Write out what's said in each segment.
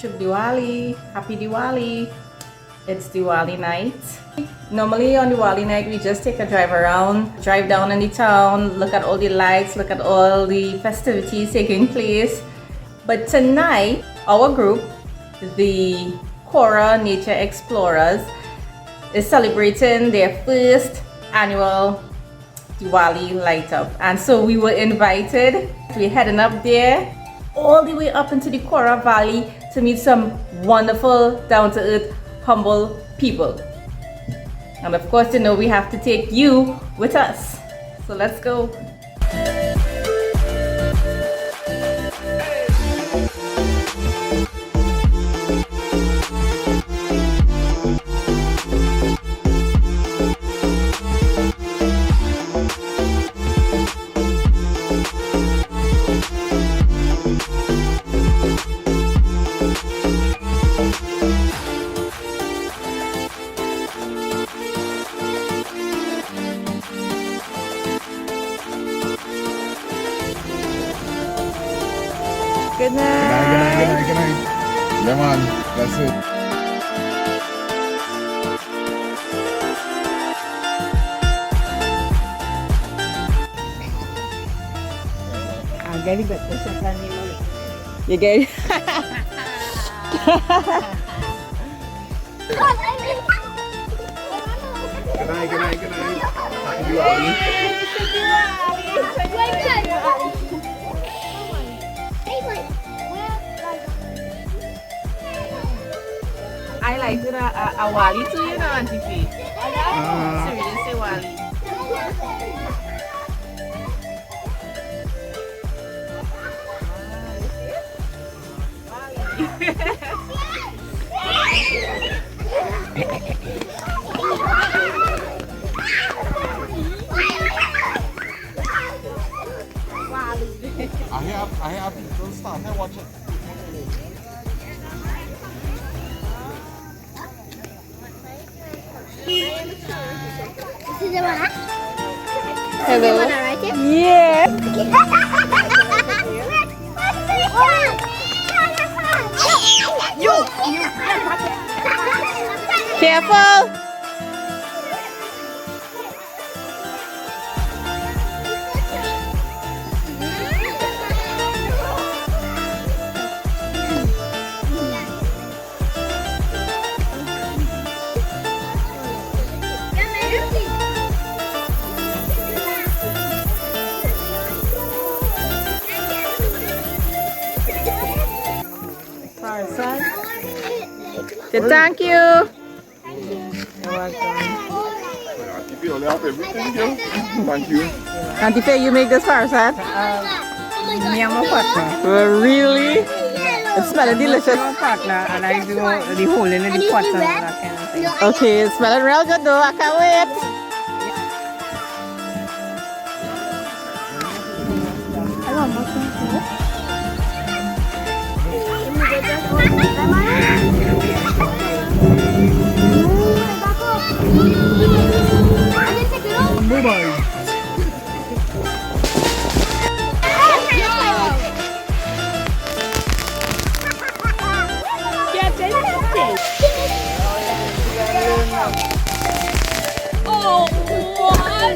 Shubh Diwali, Happy Diwali. It's Diwali night. Normally on Diwali night we just take a drive around, drive down in the town, look at all the lights, look at all the festivities taking place. But tonight our group, the Caura Nature Explorers, is celebrating their first annual Diwali light up, and so we were invited. We're heading up there all the way up into the Caura Valley to meet some wonderful, down-to-earth, humble people. And of course, you know, we have to take you with us. So let's go. Good night. Good night. Yeah, man. That's it. I'm getting good. You get it? Good night. Happy Diwali. I like it a Wali too, you know, Auntie Fee. So we just say Wali. I have don't start. Hey, watch it. Hello. Yeah. Careful. Thank you. You're welcome. Thank you. Auntie Faye, you make this parasat? Me and my partner. Really? It's smelling delicious. My partner and I do the whole in the pot and all that kind of thing. Okay, it's smelling real good though. I can't wait. Bye-bye. Oh, what?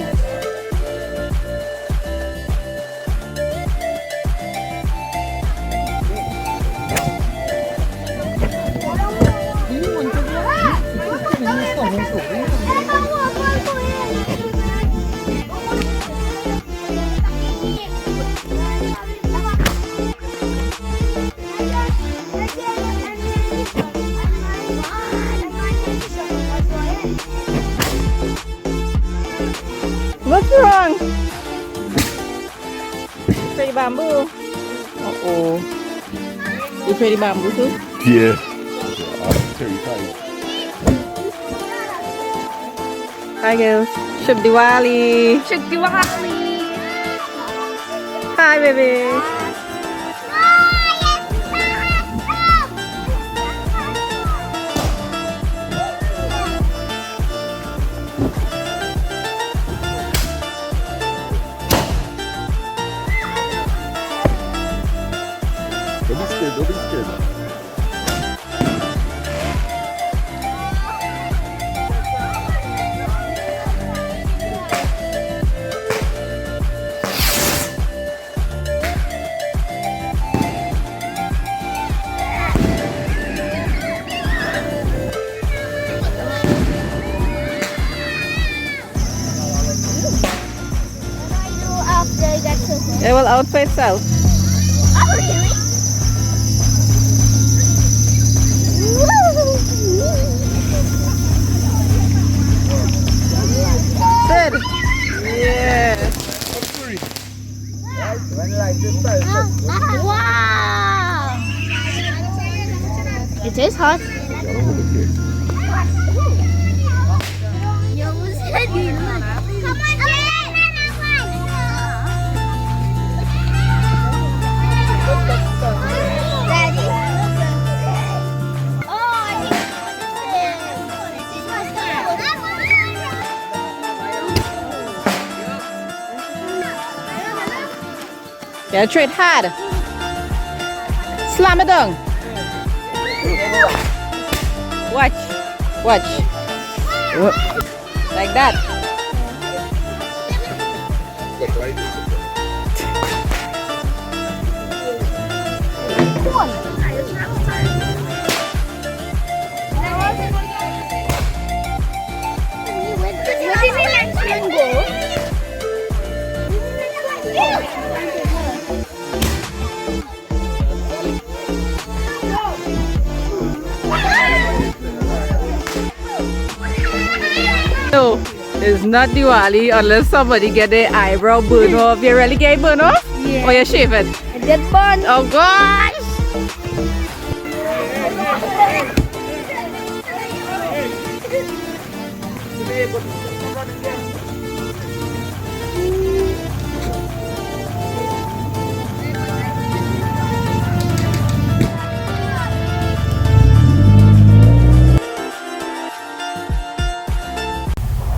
What's wrong? Pretty bamboo. Uh-oh. You pretty bamboo too? Yeah. Terrified. Hi girls. Shubh Diwali. Shubh Diwali. Hi baby. Don't be scared. all out for itself. Good. Yeah. Wow! It is hot. Come on, Daddy. Yeah, try it hard. Slam it down. Watch. Watch. Like that. No, it's not Diwali unless somebody get their eyebrow burn off. You really get it burn off? Yeah. Or you shave it? I did fun. Oh gosh!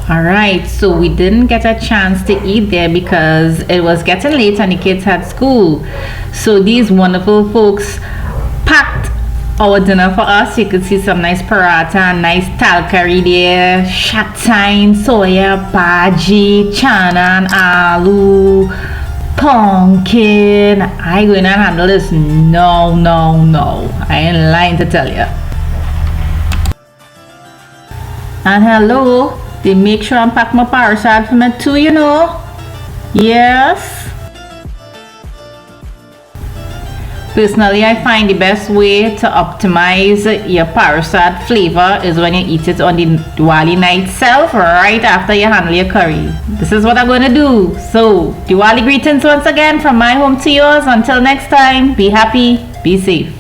Alright, so we didn't get a chance to eat there because it was getting late and the kids had school. So these wonderful folks packed our dinner for us. You could see some nice paratha, nice dal curry there, shatain, soya, bhaji, chana and aloo, pumpkin. I going to handle this? No. I ain't lying to tell you. And hello. They make sure I pack my parasol for me too, you know. Yes. Personally, I find the best way to optimize your parasol flavor is when you eat it on the Diwali night itself, right after you handle your curry. This is what I'm going to do. So, Diwali greetings once again from my home to yours. Until next time, be happy, be safe.